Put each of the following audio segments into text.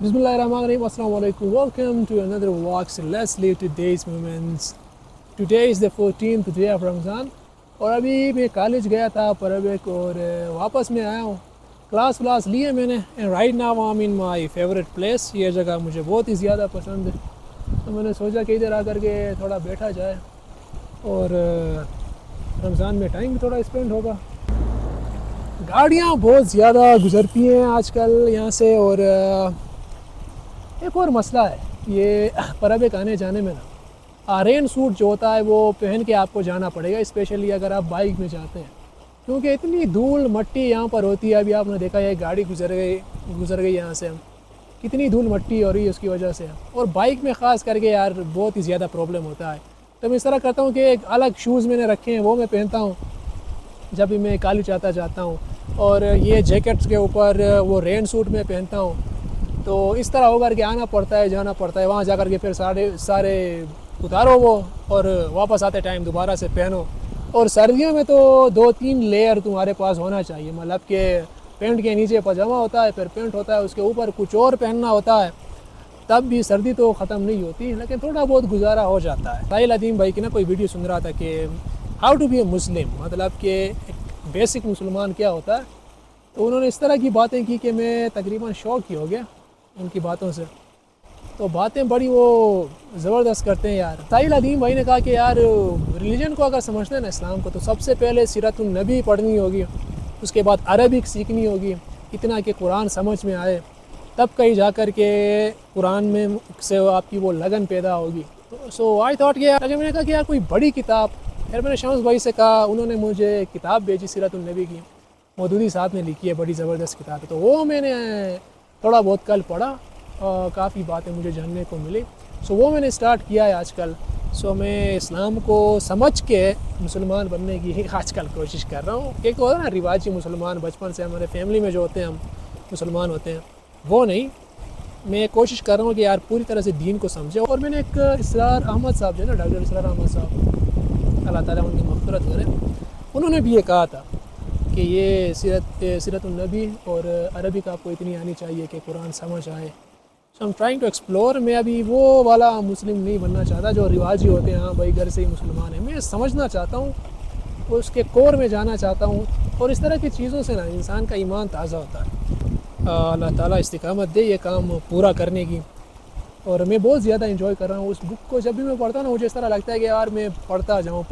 Bismillahirrahmanirrahim. Assalamu alaikum. Welcome to another vlog. So let's live today's moments. Today is the 14th day of Ramadan. और अभी मैं college गया था परवेक और वापस में आया हूँ. क्लास लिए मैंने and right now I M in my favourite place. ये जगह मुझे बहुत ही ज़्यादा पसंद है, तो मैंने सोचा कि इधर आकर के थोड़ा बैठा जाए और रमज़ान में टाइम भी थोड़ा स्पेंड होगा. गाड़ियाँ बहुत ज़्यादा गुज़रती हैं आजकल यहाँ से. और एक और मसला है ये परवेक आने जाने में ना, रेन सूट जो होता है वो पहन के आपको जाना पड़ेगा, स्पेशली अगर आप बाइक में जाते हैं, क्योंकि इतनी धूल मट्टी यहाँ पर होती है. अभी आपने देखा है गाड़ी गुजर गई यहाँ से, कितनी धूल मट्टी हो रही है उसकी वजह से. और बाइक में ख़ास करके यार बहुत ही ज़्यादा प्रॉब्लम होता है. तो मैं इस तरह करता हूँ कि एक अलग शूज़ मैंने रखे हैं, वो मैं पहनता हूँ जब भी मैं कॉलेज जाता हूँ. और ये जैकेट्स के ऊपर वो रेन सूट में पहनता हूँ. तो इस तरह होकर के आना पड़ता है, जाना पड़ता है. वहाँ जा कर के फिर सारे उतारो वो और वापस आते टाइम दोबारा से पहनो. और सर्दियों में तो 2-3 लेयर तुम्हारे पास होना चाहिए, मतलब कि पैंट के नीचे पजामा होता है, फिर पैंट होता है, उसके ऊपर कुछ और पहनना होता है. तब भी सर्दी तो ख़त्म नहीं होती, लेकिन थोड़ा बहुत गुजारा हो जाता है. साहिल अदीम भाई की ना कोई वीडियो सुन रहा था कि हाउ टू बी ए मुस्लिम, मतलब कि एक बेसिक मुसलमान क्या होता है. तो उन्होंने इस तरह की बातें की कि मैं तकरीबन शौक ही हो गया उनकी बातों से. तो बातें बड़ी वो ज़बरदस्त करते हैं यार. साहिल अदीम भाई ने कहा कि यार रिलीजन को अगर समझते हैं ना, इस्लाम को, तो सबसे पहले सीरतुन नबी पढ़नी होगी, उसके बाद अरबिक सीखनी होगी, इतना कि कुरान समझ में आए, तब कहीं जा कर के कुरान में से आपकी वो लगन पैदा होगी. तो सो आई थॉट कि यार, मैंने कहा कि यार कोई बड़ी किताब. फिर मैंने शम्स भाई से कहा, उन्होंने मुझे किताब भेजी सीरतुन नबी की, मौदूदी साहब ने लिखी है, बड़ी ज़बरदस्त किताब है. तो वो मैंने थोड़ा बहुत कल पढ़ा, काफ़ी बातें मुझे जानने को मिली. सो वो मैंने स्टार्ट किया है आजकल. सो मैं इस्लाम को समझ के मुसलमान बनने की आजकल कोशिश कर रहा हूँ. एक होता है ना रिवाजी मुसलमान, बचपन से हमारे फैमिली में जो होते हैं हम मुसलमान होते हैं, वो नहीं. मैं कोशिश कर रहा हूँ कि यार पूरी तरह से दीन को समझे. और मैंने एक इसरार अहमद साहब जो है ना, डॉक्टर इसरार अहमद साहब, अल्लाह ताला उनकी मग़फ़िरत करे, उन्होंने भी ये कहा था कि ये सीरतुन नबी और अरबिक आपको इतनी आनी चाहिए कि कुरान समझ आए. So I am trying to explore. मैं अभी वो वाला मुस्लिम नहीं बनना चाहता जो रिवाजी होते हैं, हाँ भाई घर से ही मुसलमान है. मैं समझना चाहता हूँ, उसके कोर में जाना चाहता हूँ. और इस तरह की चीज़ों से ना इंसान का ईमान ताज़ा होता है. अल्लाह ताला इस्तिकामत दे ये काम पूरा करने की. और मैं बहुत ज़्यादा इंजॉय कर रहा हूँ उस बुक को. जब भी मैं पढ़ता हूँ ना, मुझे इस तरह लगता है कि यार मैं पढ़ता जाऊँ.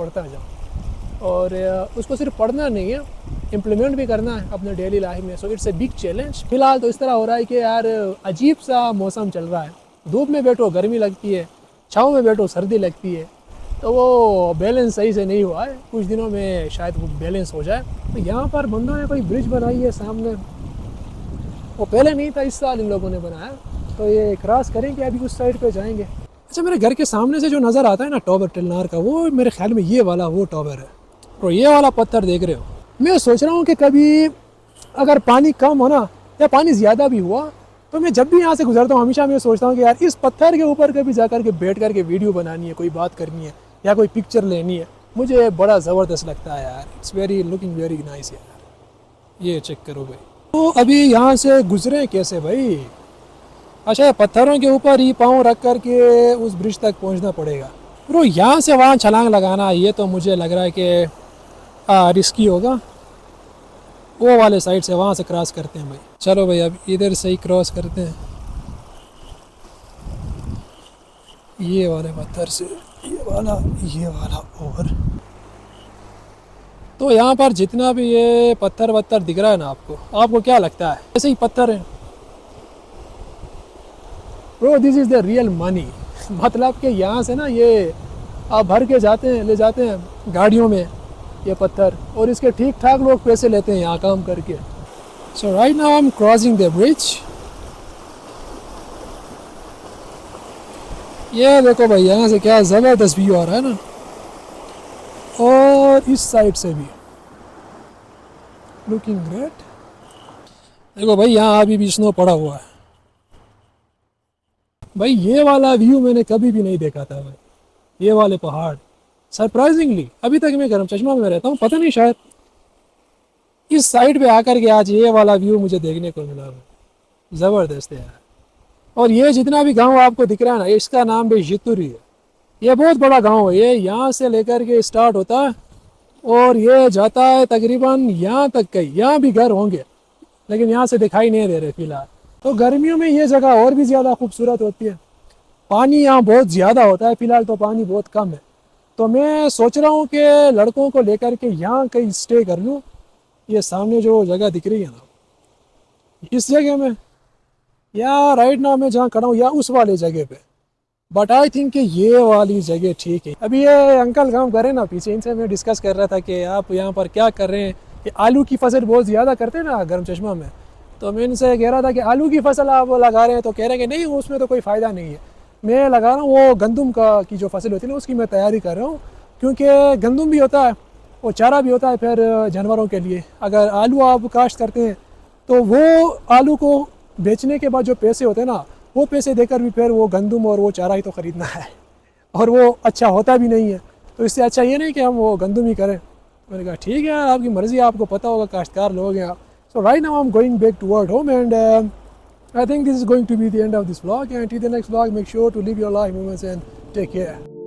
और उसको सिर्फ पढ़ना नहीं है, इम्प्लीमेंट भी करना है अपने डेली लाइफ में. So it's a big challenge. फ़िलहाल तो इस तरह हो रहा है कि यार अजीब सा मौसम चल रहा है. धूप में बैठो गर्मी लगती है, छाँव में बैठो सर्दी लगती है. तो वो बैलेंस सही से नहीं हुआ है. कुछ दिनों में शायद वो बैलेंस हो जाए. तो यहाँ पर बंदों ने कोई ब्रिज बनाई है सामने, वो पहले नहीं था, इस साल इन लोगों ने बनाया. तो ये क्रॉस करेंगे, अभी उस साइड पर जाएँगे. अच्छा, मेरे घर के सामने से जो नज़र आता है ना टॉवर टेलनार का, वो मेरे ख्याल में ये वाला वो टॉवर है. तो ये वाला पत्थर देख रहे हो, मैं सोच रहा हूँ कि कभी अगर पानी कम हो ना, या पानी ज़्यादा भी हुआ, तो मैं जब भी यहाँ से गुजरता हूँ हमेशा मैं सोचता हूँ कि यार इस पत्थर के ऊपर कभी जा कर के बैठ कर के वीडियो बनानी है, कोई बात करनी है या कोई पिक्चर लेनी है. मुझे बड़ा ज़बरदस्त लगता है यार. It's very looking very nice यार. ये चेक करो भाई. तो अभी यहाँ से गुजरे कैसे भाई? अच्छा, पत्थरों के ऊपर ही पाँव रख कर के उस ब्रिज तक पहुँचना पड़ेगा. ब्रो यहाँ से वहाँ छलांग लगाना, ये तो मुझे लग रहा है कि रिस्की होगा. वो वाले साइड से वहाँ से क्रॉस करते हैं भाई. चलो भाई, अब इधर से ही क्रॉस करते हैं, ये वाले पत्थर से, ये वाला और. तो यहाँ पर जितना भी ये पत्थर वत्थर दिख रहा है ना आपको क्या लगता है ऐसे ही पत्थर है? Bro this is the real money. मतलब कि यहाँ से ना ये आप भर के ले जाते हैं गाड़ियों में ये पत्थर, और इसके ठीक ठाक लोग पैसे लेते हैं यहाँ काम करके. So right now I am crossing the bridge. ये देखो भाई, यहाँ से क्या ज़बरदस्त व्यू आ रहा है ना, और इस साइड से भी लुकिंग ग्रेट. देखो भाई, यहाँ अभी भी स्नो पड़ा हुआ है भाई. ये वाला व्यू मैंने कभी भी नहीं देखा था भाई, ये वाले पहाड़. सरप्राइजिंगली अभी तक मैं गरम चश्मा में रहता हूँ, पता नहीं शायद इस साइड पे आकर के आज ये वाला व्यू मुझे देखने को मिला. ज़बरदस्त है यार. और ये जितना भी गांव आपको दिख रहा है ना, इसका नाम भी जितुरी है। ये बहुत बड़ा गांव है, ये यहाँ से लेकर के स्टार्ट होता है और ये जाता है तकरीबन यहाँ तक कहीं। यहाँ भी घर होंगे लेकिन यहाँ से दिखाई नहीं दे रहे फिलहाल। तो गर्मियों में ये जगह और भी ज़्यादा खूबसूरत होती है। पानी यहाँ बहुत ज़्यादा होता है, फिलहाल तो पानी बहुत कम है। तो मैं सोच रहा हूँ कि लड़कों को लेकर के यहाँ कहीं स्टे कर लूँ। ये सामने जो जगह दिख रही है ना, इस जगह में, या राइट नाउ मैं जहाँ खड़ा हूँ या उस वाले जगह पे, बट आई थिंक कि ये वाली जगह ठीक है। अभी ये अंकल काम कर रहे हैं ना पीछे, इनसे मैं डिस्कस कर रहा था कि आप यहाँ पर क्या कर रहे हैं। कि आलू की फसल बहुत ज़्यादा करते हैं ना गर्म चश्मा में, तो मैं इनसे कह रहा था कि आलू की फसल आप लगा रहे हैं, तो कह रहे हैं कि नहीं उसमें तो कोई फ़ायदा नहीं है। मैं लगा रहा हूँ वो गंदम का की जो फसल होती है ना, उसकी मैं तैयारी कर रहा हूँ, क्योंकि गंदम भी होता है और चारा भी होता है फिर जानवरों के लिए। अगर आलू आप काश्त करते हैं तो वो आलू को बेचने के बाद जो पैसे होते हैं ना, वो पैसे देकर भी फिर वो गंदम और वो चारा ही तो ख़रीदना है, और वो अच्छा होता भी नहीं है। तो इससे अच्छा ये नहीं कि हम वो गंदम ही करें। मैंने कहा ठीक है आपकी मर्ज़ी, आपको पता होगा, काश्तकार लोग हैं आप। So right now I am going back toward home and I think this is going to be the end of this vlog, and till the next vlog make sure to live your life moments and take care.